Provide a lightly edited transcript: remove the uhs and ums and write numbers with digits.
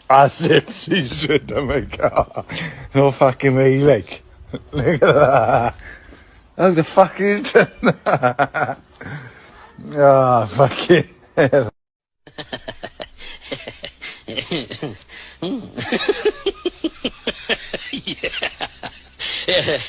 As if she should have a car. No fucking way, like. Look at that. How the fuck you done that? Ah, fucking hell. Yeah.